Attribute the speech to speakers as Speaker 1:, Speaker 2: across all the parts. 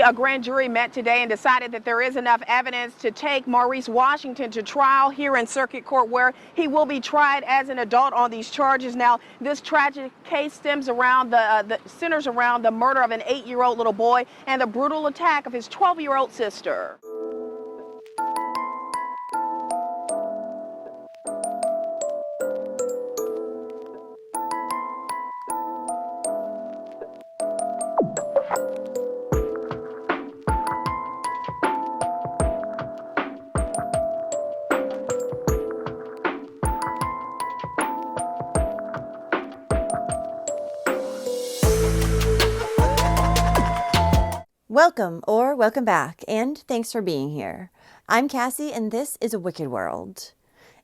Speaker 1: A grand jury met today and decided that there is enough evidence to take Maurice Washington to trial here in Circuit Court, where he will be tried as an adult on these charges. Now, this tragic case centers around the murder of an 8-year-old little boy and the brutal attack of his 12-year-old sister.
Speaker 2: Welcome back, and thanks for being here. I'm Cassie, and this is A Wicked World.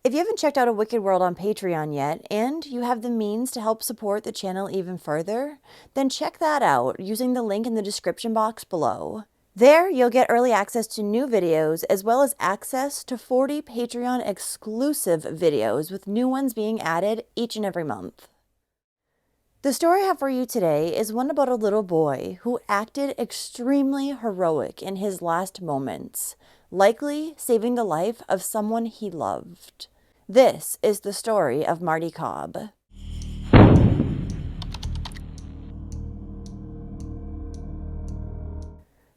Speaker 2: If you haven't checked out A Wicked World on Patreon yet, and you have the means to help support the channel even further, then check that out using the link in the description box below. There, you'll get early access to new videos, as well as access to 40 Patreon exclusive videos, with new ones being added each and every month. The story I have for you today is one about a little boy who acted extremely heroic in his last moments, likely saving the life of someone he loved. This is the story of Marty Cobb.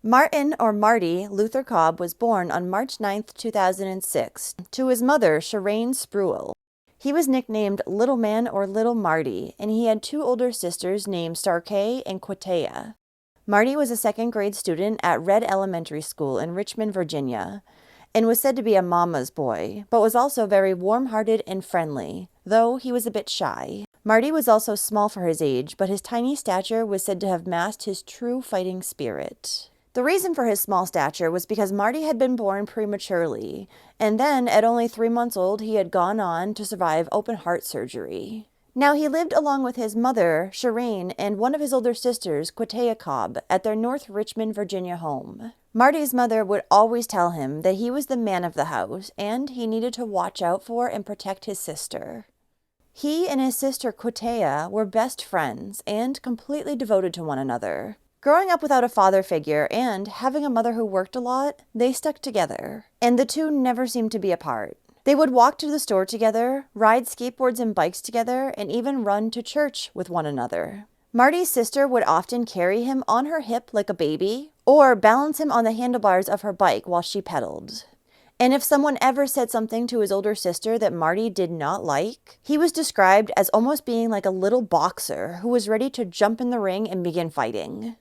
Speaker 2: Martin, or Marty, Luther Cobb was born on March 9, 2006, to his mother, Shireen Spruill. He was nicknamed Little Man or Little Marty, and he had two older sisters named Starkay and Quatea. Marty was a second-grade student at Red Elementary School in Richmond, Virginia, and was said to be a mama's boy, but was also very warm-hearted and friendly, though he was a bit shy. Marty was also small for his age, but his tiny stature was said to have masked his true fighting spirit. The reason for his small stature was because Marty had been born prematurely, and then at only 3 months old he had gone on to survive open heart surgery. Now he lived along with his mother, Shireen, and one of his older sisters, Quatea Cobb, at their North Richmond, Virginia home. Marty's mother would always tell him that he was the man of the house, and he needed to watch out for and protect his sister. He and his sister Quatea were best friends and completely devoted to one another. Growing up without a father figure and having a mother who worked a lot, they stuck together, and the two never seemed to be apart. They would walk to the store together, ride skateboards and bikes together, and even run to church with one another. Marty's sister would often carry him on her hip like a baby, or balance him on the handlebars of her bike while she pedaled. And if someone ever said something to his older sister that Marty did not like, he was described as almost being like a little boxer who was ready to jump in the ring and begin fighting.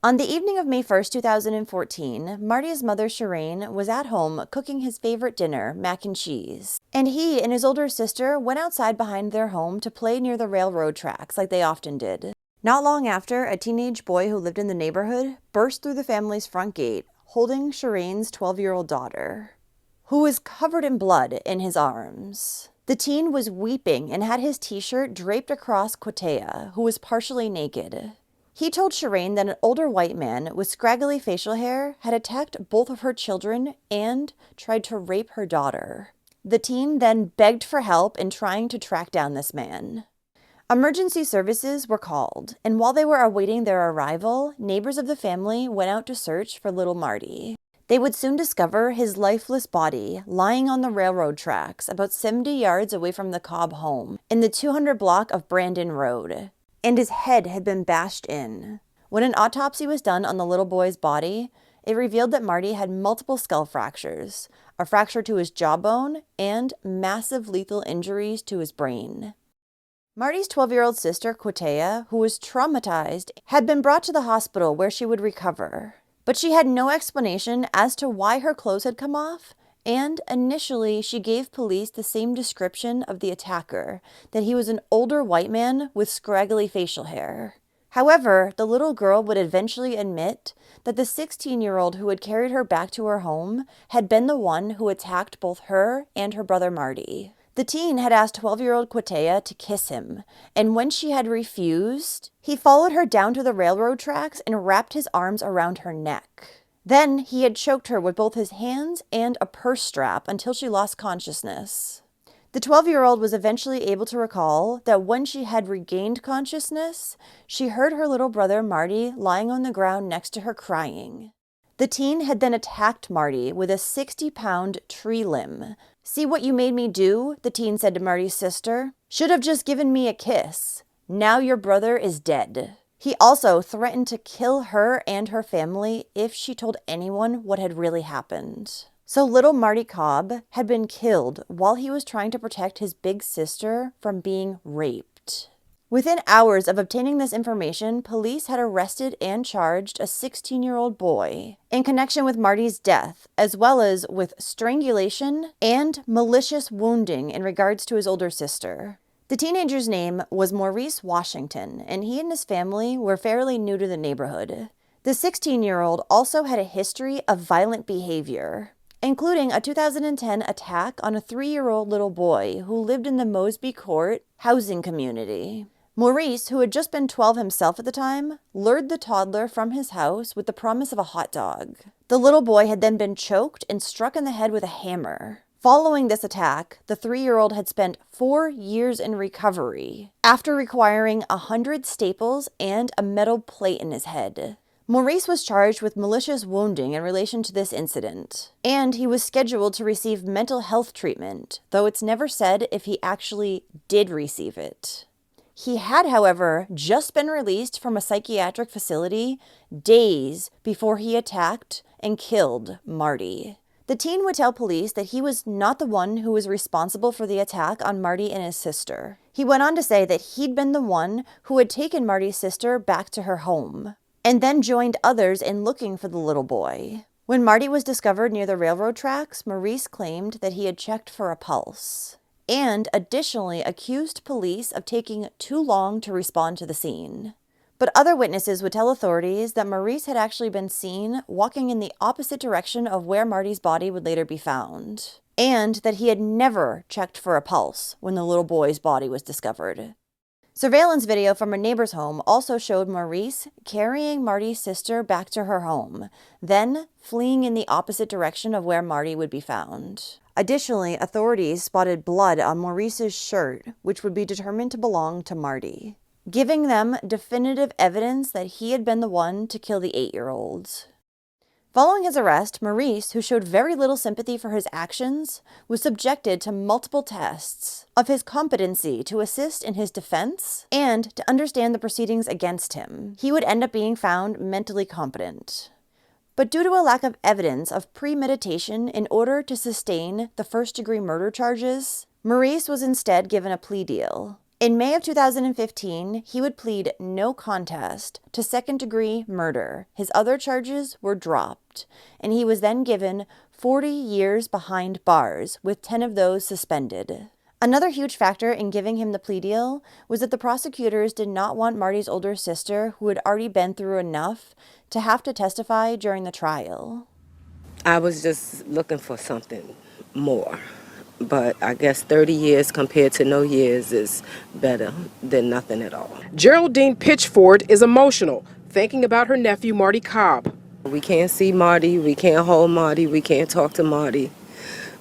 Speaker 2: On the evening of May 1st, 2014, Marty's mother, Shireen, was at home cooking his favorite dinner, mac and cheese. And he and his older sister went outside behind their home to play near the railroad tracks like they often did. Not long after, a teenage boy who lived in the neighborhood burst through the family's front gate, holding Shireen's 12-year-old daughter, who was covered in blood in his arms. The teen was weeping and had his t-shirt draped across Quatea, who was partially naked. He told Shireen that an older white man with scraggly facial hair had attacked both of her children and tried to rape her daughter. The teen then begged for help in trying to track down this man. Emergency services were called, and while they were awaiting their arrival, neighbors of the family went out to search for little Marty. They would soon discover his lifeless body lying on the railroad tracks about 70 yards away from the Cobb home in the 200 block of Brandon Road. And his head had been bashed in. When an autopsy was done on the little boy's body, it revealed that Marty had multiple skull fractures, a fracture to his jawbone, and massive lethal injuries to his brain. Marty's 12-year-old sister, Quatea, who was traumatized, had been brought to the hospital where she would recover. But she had no explanation as to why her clothes had come off, and initially she gave police the same description of the attacker, that he was an older white man with scraggly facial hair. However, the little girl would eventually admit that the 16-year-old who had carried her back to her home had been the one who attacked both her and her brother Marty. The teen had asked 12-year-old Quatea to kiss him, and when she had refused, he followed her down to the railroad tracks and wrapped his arms around her neck. Then he had choked her with both his hands and a purse strap until she lost consciousness. The 12-year-old was eventually able to recall that when she had regained consciousness, she heard her little brother Marty lying on the ground next to her crying. The teen had then attacked Marty with a 60-pound tree limb. "See what you made me do?" the teen said to Marty's sister. "Should have just given me a kiss. Now your brother is dead." He also threatened to kill her and her family if she told anyone what had really happened. So little Marty Cobb had been killed while he was trying to protect his big sister from being raped. Within hours of obtaining this information, police had arrested and charged a 16-year-old boy in connection with Marty's death, as well as with strangulation and malicious wounding in regards to his older sister. The teenager's name was Maurice Washington, and he and his family were fairly new to the neighborhood. The 16-year-old also had a history of violent behavior, including a 2010 attack on a 3-year-old little boy who lived in the Mosby Court housing community. Maurice, who had just been 12 himself at the time, lured the toddler from his house with the promise of a hot dog. The little boy had then been choked and struck in the head with a hammer. Following this attack, the 3-year-old had spent 4 years in recovery after requiring 100 staples and a metal plate in his head. Maurice was charged with malicious wounding in relation to this incident, and he was scheduled to receive mental health treatment, though it's never said if he actually did receive it. He had, however, just been released from a psychiatric facility days before he attacked and killed Marty. The teen would tell police that he was not the one who was responsible for the attack on Marty and his sister. He went on to say that he'd been the one who had taken Marty's sister back to her home, and then joined others in looking for the little boy. When Marty was discovered near the railroad tracks, Maurice claimed that he had checked for a pulse, and additionally accused police of taking too long to respond to the scene. But other witnesses would tell authorities that Maurice had actually been seen walking in the opposite direction of where Marty's body would later be found, and that he had never checked for a pulse when the little boy's body was discovered. Surveillance video from a neighbor's home also showed Maurice carrying Marty's sister back to her home, then fleeing in the opposite direction of where Marty would be found. Additionally, authorities spotted blood on Maurice's shirt, which would be determined to belong to Marty, giving them definitive evidence that he had been the one to kill the 8-year-old. Following his arrest, Maurice, who showed very little sympathy for his actions, was subjected to multiple tests of his competency to assist in his defense and to understand the proceedings against him. He would end up being found mentally competent. But due to a lack of evidence of premeditation in order to sustain the first-degree murder charges, Maurice was instead given a plea deal. In May of 2015, he would plead no contest to second-degree murder. His other charges were dropped, and he was then given 40 years behind bars, with 10 of those suspended. Another huge factor in giving him the plea deal was that the prosecutors did not want Marty's older sister, who had already been through enough, to have to testify during the trial.
Speaker 3: I was just looking for something more. But I guess 30 years compared to no years is better than nothing at all.
Speaker 4: Geraldine Pitchford is emotional, thinking about her nephew, Marty Cobb.
Speaker 3: We can't see Marty, we can't hold Marty, we can't talk to Marty.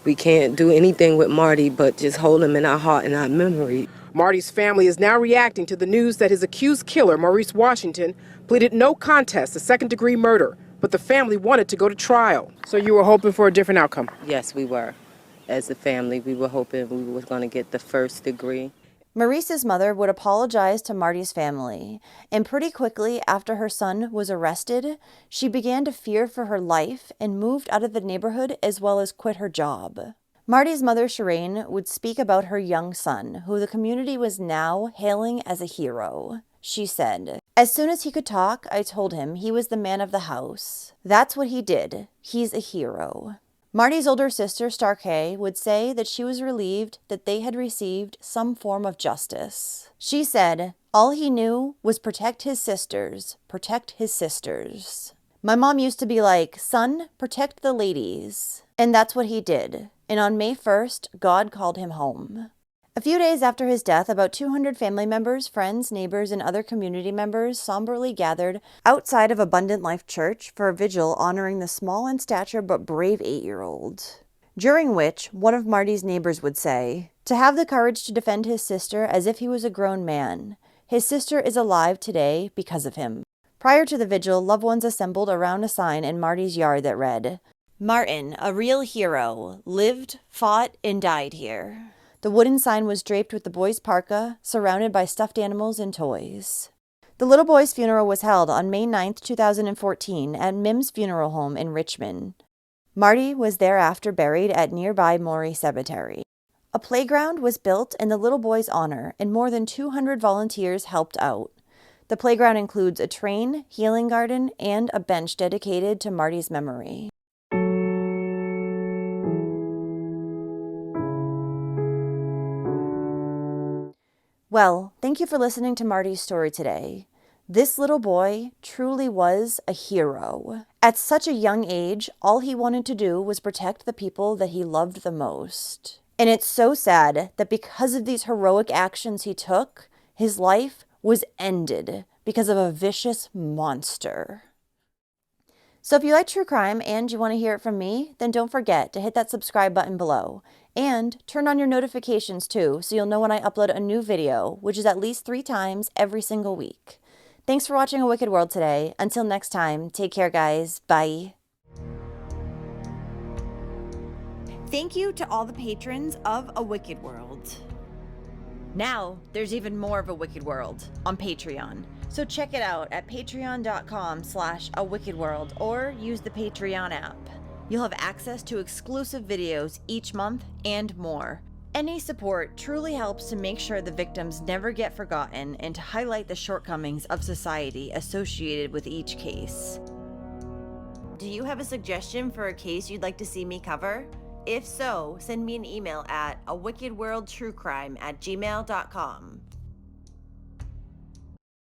Speaker 3: We can't do anything with Marty but just hold him in our heart and our memory.
Speaker 4: Marty's family is now reacting to the news that his accused killer, Maurice Washington, pleaded no contest to second-degree murder, but the family wanted to go to trial. So you were hoping for a different outcome?
Speaker 3: Yes, we were. As a family, we were hoping we were going to get the first degree.
Speaker 2: Maurice's mother would apologize to Marty's family, and pretty quickly after her son was arrested, she began to fear for her life and moved out of the neighborhood as well as quit her job. Marty's mother, Shireen, would speak about her young son, who the community was now hailing as a hero. She said, "As soon as he could talk, I told him he was the man of the house. That's what he did. He's a hero." Marty's older sister, Starkay, would say that she was relieved that they had received some form of justice. She said, "All he knew was protect his sisters, protect his sisters. My mom used to be like, 'Son, protect the ladies.' And that's what he did. And on May 1st, God called him home." A few days after his death, about 200 family members, friends, neighbors, and other community members somberly gathered outside of Abundant Life Church for a vigil honoring the small in stature but brave 8-year-old. During which, one of Marty's neighbors would say, "To have the courage to defend his sister as if he was a grown man. His sister is alive today because of him. Prior to the vigil, loved ones assembled around a sign in Marty's yard that read, "Martin, a real hero, lived, fought, and died here." The wooden sign was draped with the boy's parka, surrounded by stuffed animals and toys. The little boy's funeral was held on May 9, 2014 at Mims Funeral Home in Richmond. Marty was thereafter buried at nearby Maury Cemetery. A playground was built in the little boy's honor, and more than 200 volunteers helped out. The playground includes a train, healing garden, and a bench dedicated to Marty's memory. Well, thank you for listening to Marty's story today. This little boy truly was a hero. At such a young age, all he wanted to do was protect the people that he loved the most. And it's so sad that because of these heroic actions he took, his life was ended because of a vicious monster. So if you like true crime and you want to hear it from me, then don't forget to hit that subscribe button below. And turn on your notifications too, so you'll know when I upload a new video, which is at least 3 times every single week. Thanks for watching A Wicked World today. Until next time, take care guys. Bye. Thank you to all the patrons of A Wicked World. Now, there's even more of A Wicked World on Patreon. So check it out at patreon.com/awickedworld or use the Patreon app. You'll have access to exclusive videos each month and more. Any support truly helps to make sure the victims never get forgotten and to highlight the shortcomings of society associated with each case. Do you have a suggestion for a case you'd like to see me cover? If so, send me an email at awickedworldtruecrime@gmail.com.